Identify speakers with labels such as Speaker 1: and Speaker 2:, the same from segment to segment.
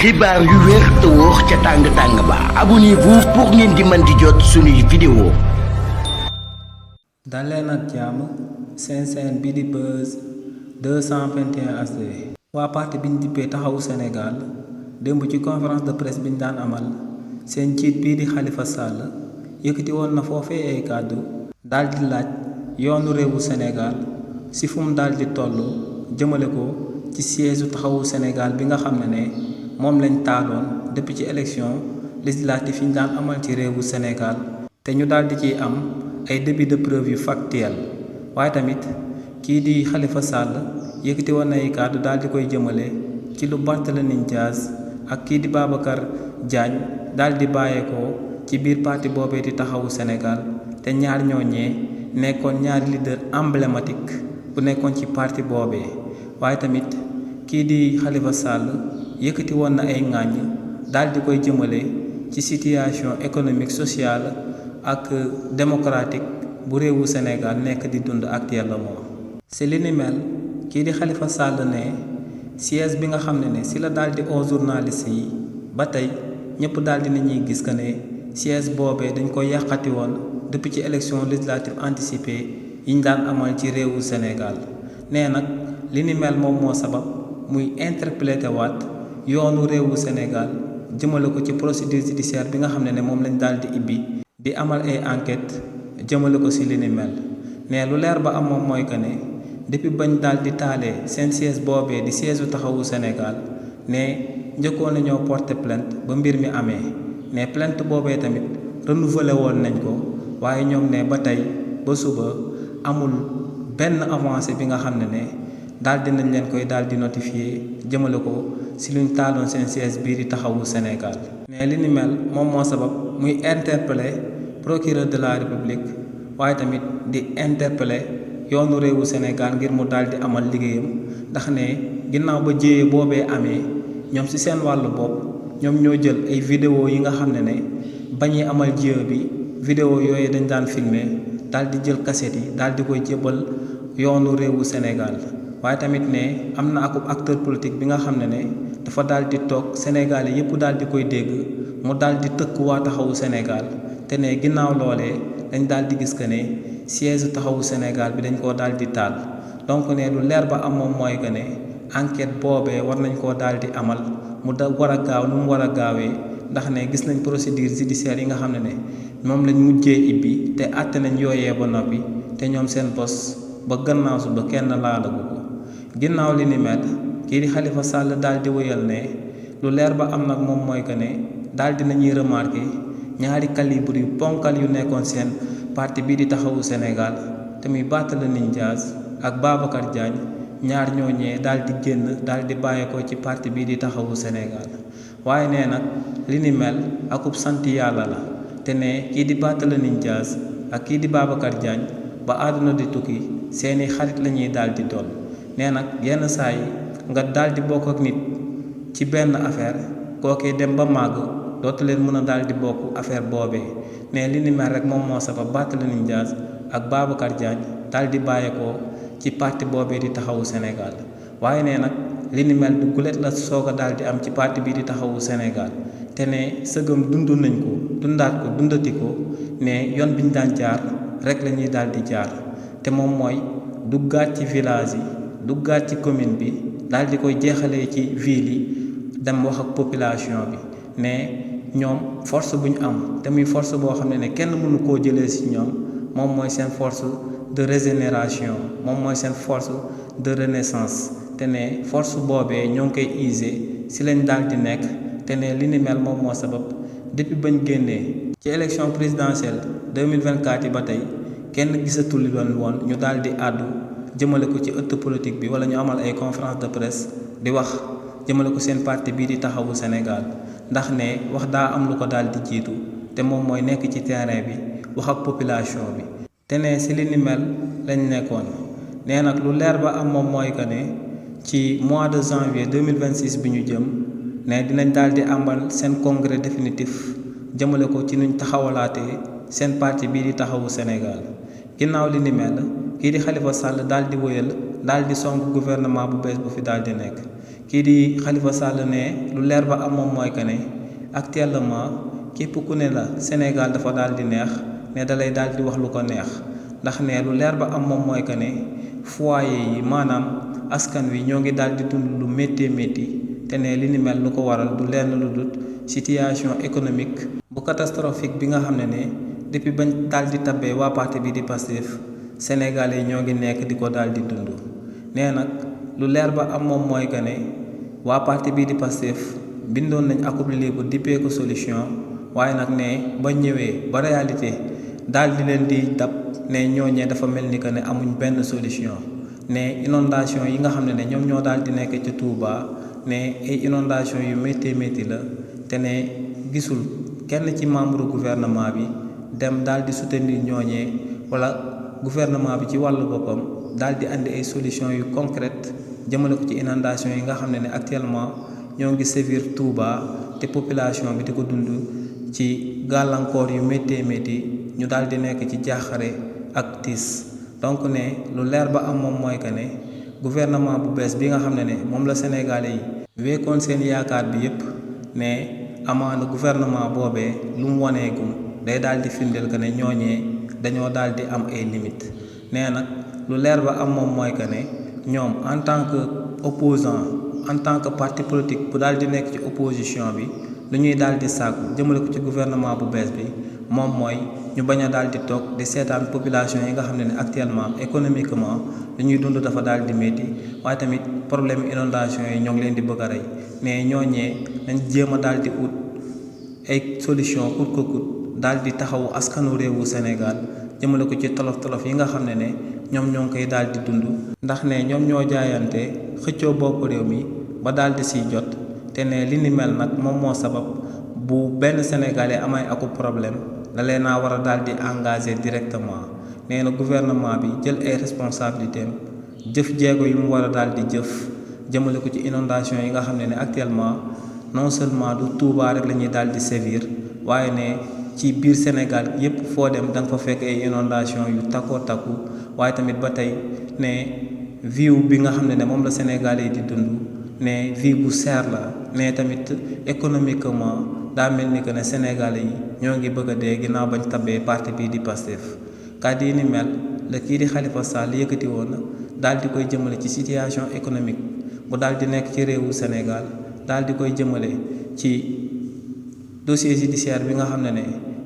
Speaker 1: xibaar yu wér te wóor ca tàng ba abonnez-vous pour ngeen di mën di jot suñuy vidéo.
Speaker 2: dal leen ak jàmm seen chaîne bi di Buzz 221 HD. waa parti bi ñu dippee taxawu Sénégal démb ci conférence de presse bi ñu daan amal seen njiit bii di Khalifa Sall yëkkati woon na foofee ay kàddu daal di laaj yoonu réewu Sénégal si fu mu daal di toll jëmale ko ci siège taxawu Sénégal bi nga xam ne moom lañ taaloon depuis ci élection législative yi ñu daan amal ci réewu Sénégal te ñu daal di ciy am ay début de preuve yu factuel waaye tamit kii di Khalifa Sall yëkkati woon na ay kàddu daal di koy jëmale ci lu Barthélémy Dias ak kii di Babacar Diagne daal di bàyyeekoo ci biir parti boobee di taxawu Sénégal te ñaar ñooñee nekkoon ñaari leader emblématique bu nekkoon ci parti boobee waaye tamit kii di Khalifa Sall yëkkati woon na ay ŋàññ daal di koy jëmale ci situation économique sociale ak démocratique bu réewu Sénégal nekk di dund actuellement. si li ni mel kii di Khalifa Sall ne siège bi nga xam ne si la daal di oo journaliste yi ba tey ñëpp daal di nañuy gis que ne siège boobee dañ ko yàqati woon depuis ci élection législative anticipée yi ñu daan amal ci réewu Sénégal nee nag li ni mel moom moo sabab muy interprété waat yoonu réewu Sénégal jëmale ko ci procédure judiciaire bi nga xam ne moom lañ daal di ibbi di amal ay enquête jëmale ko si li ni mel ne lu leer ba am moom mooy que ne depuis bañ daal di taalee seen siège boobee di siège taxawu Sénégal ne njëkkoon nañoo porter plainte ba mbir mi amee ne plainte boobee tamit renouvelé woon nañ ko waaye ñoom ne ba tey ba suba amul benn avancée bi nga xam ne daal di nañ leen koy daal di notifier jëmale ko si luñ taaloon seen siège bii di taxawu Sénégal. mais li ni mel moom moo sabab muy interpeller procureur de la République waaye tamit di interpeller yoonu réewu Sénégal ngir mu daal di amal liggéeyam ndax ne ginnaaw ba jéyee boobee amee ñoom si seen wàllu bopp ñoom ñoo jël ay vidéo yi nga xam ne bañuy amal jéye bi vidéo yooyu dañ daan filmer daal di jël cassette yi daal di koy jébbal yoonu réewu Sénégal. waaye tamit ne am na akub acteur politique bi nga xam ne dafa daal di toog Sénégal yi yëpp daal di koy dégg mu daal di tëkk waa taxawu Sénégal te ne ginnaaw loolee dañ daal di gis que ne siège taxawu Sénégal bi dañ koo daal di taal donc ne lu leer ba am moom mooy que ne enquête boobee war nañ koo daal di amal mu da war a gaaw nu mu war a gaawee ndax ne gis nañ procédure judiciaire yi nga xam ne moom lañ mujjee ibbi te àtte nañ yooyee ba noppi te ñoom seen bos ba gannaaw suba kenn laalagu ko ginnaaw li ni mel kii di Khalifa Sall daal di wëyal ne lu leer ba am nag moom mooy que ne daal di nañuy remarqué ñaari calibre yu ponkal yu nekkoon seen parti bii di taxawu Sénégal te muy Barthélémy Dias ak Babacar Diagne ñaar ñooñee daal di génn daal di bàyyeekoo ci parti bii di taxawu Sénégal waaye nee nag li ni mel akub sant yàlla la te ne kii di Barthélémy Dias ak kii di Babacar Diagne ba àdduna di tukki seeni xarit la ñuy daal di doon. nee nag yenn saa yi nga daal di bokk ak nit ci benn affaire kookee dem ba màgg dootu leen mën a daal di bokk affaire boobee ne li ni mel rek moom moo sabab Barthélémy Dias ak Babacar Diagne daal di bàyyeekoo ci parti boobee di taxawu Sénégal waaye nee nag li ni mel du gulet la soog a daal di am ci parti bii di taxawu Sénégal te ne sëgëm dund nañ ko dundaat ko dundati ko ne yoon bi ñu daan jaar rek la ñuy daal di jaar te moom mooy duggaat ci village yi. duggaat ci commune bi daal di koy jeexalee ci ville yi dem wax ak population bi ne ñoom force bu ñu am te muy force boo xam ne kenn mënu koo jëlee ci ñoom moom mooy seen force de régénération moom mooy seen force de renaissance te ne force boobee ñoo ngi koy user ci lañ daal di nekk te ne li ni mel moom moo sabab depuis bañ génnee ci élection présidentielle 2024 yi ba tey kenn gisatul woon ñu daal di àddu jëmale ko ci ëtt politique bi wala ñu amal ay conférence de presse di wax jëmale ko seen parti bii di taxawu Sénégal ndax ne wax daa am lu ko daal di jiitu te moom mooy nekk ci terrain bi wax ak population bi te ne si li ni mel lañ nekkoon nee nag lu leer ba am moom mooy que ne ci mois de janvier 2026 bi ñu jëm ne dinañ daal di amal seen congrès définitif jëmale ko ci nuñ taxawalaatee seen parti bii di taxawu Sénégal ginnaaw li ni mel kii di Khalifa Sall daal di wëyal daal di song gouvernement bu bees bu fi daal di nekk kii di Khalifa Sall ne lu leer ba am moom mooy que ne actuellement képp ku ne la Sénégal dafa daal di neex ne dalay daal di wax lu ko neex ndax ne lu leer ba am moom mooy que ne foyer yi maanaam askan wi ñoo ngi daal di dund lu métti métti te ne li ni mel lu ko waral du lenn lu dul situation économique bu catastrophique bi nga xam ne depuis bañ daal di tabbee waa parti bi di Pastef Sénégalais yi ñoo ngi nekk di ko daal di dund nee nag lu leer ba am moom mooy que ne waa parti bii di Pastef bindoon nañ akub livre dippee ko solution waaye nag ne ba ñëwee ba réalité daal di leen di dab ne ñooñee dafa mel ni que ne amuñ benn solution ne inondation yi nga xam ne ñoom ñoo daal di nekk ci Touba ne ay inondation yu métti métti la te ne gisul kenn ci membre gouvernement bi dem daal di soutenir ñooñee wala gouvernement bi ci wàllu boppam daal di andi ay solution yu concrète jëmale ko ci inondation yi nga xam ne actuellement ñoo ngi sévir Touba te population bi di ko dund ci gàllankoor yu méttee métti ñu daal di nekk ci jaaxare ak tiis donc ne lu leer ba am moom mooy que ne gouvernement bu bees bi nga xam ne moom la Sénégalais yi wéekoon seen yaakaar bi yépp ne amaana gouvernement boobee lu mu waneegum day daal di firndeel que ne ñooñee dañoo daal di am ay limites nee nag lu leer ba am moom mooy que ne ñoom en tant que opposant en tant que parti politique bu daal di nekk ci opposition bi lu ñuy daal di sàkku jëmale ko ci gouvernement bu bees bi moom mooy ñu bañ a daal di toog di seetaan population yi nga xam ne actuellement économiquement lu ñuy dund dafa daal di métti waaye tamit problème inondation yi ñoo ngi leen di bëgg a rey mais ñooñee nañ jéem a daal di ut ay solution coûte que coûte daal di taxawu askanu réewu Sénégal jëmale ko ci tolof-tolof yi nga xam ne ñoom ñoo ngi koy daal di dund ndax ne ñoom ñoo jaayante xëccoo bopp réew mi ba daal di siy jot te ne li ni mel nag moom moo sabab bu benn sénégalais amay aku problème da leen naa war a daal di engagé directement nee na gouvernement bi jël ay responsabilités am jëf jéego yu mu war a daal di jëf jëmale ko ci inondation yi nga xam ne actuellement non seulement du Touba rek la ñuy daal di sévir waaye ne ci biir Sénégal yépp foo dem da nga fa fekk ay inondation yu takkoo takku waaye tamit ba tey ne vie bi nga xam ne moom la Sénégalais yi di dund ne vie bu seer la ne tamit économiquement daa mel ni que ne Sénégalais yi ñoo ngi bëgg a dee ginnaaw bañ tabbee parti bii di Pastef kàddu yi ni mel la kii di Khalifa Sall yëkkati woon daal di koy jëmale ci situation économique bu daal di nekk ci réewu Sénégal daal di koy jëmale ci dossier judiciaire bi nga xam ne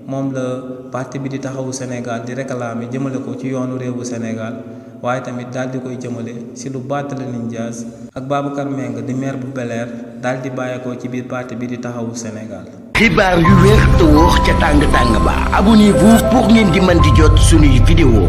Speaker 2: moom la parti bi di taxawu Sénégal di réclamer jëmale ko ci yoonu réewu Sénégal waaye tamit daal di koy jëmale si lu Barthélémy Dias ak Babacar Mbengue di maire bu Bel-Air daal di bàyyeekoo ci biir parti bi di taxawu Sénégal.
Speaker 1: xibaar yu wér te wóor ca tàng tàng ba abonnez-vous pour ngeen di mën di jot suñuy vidéo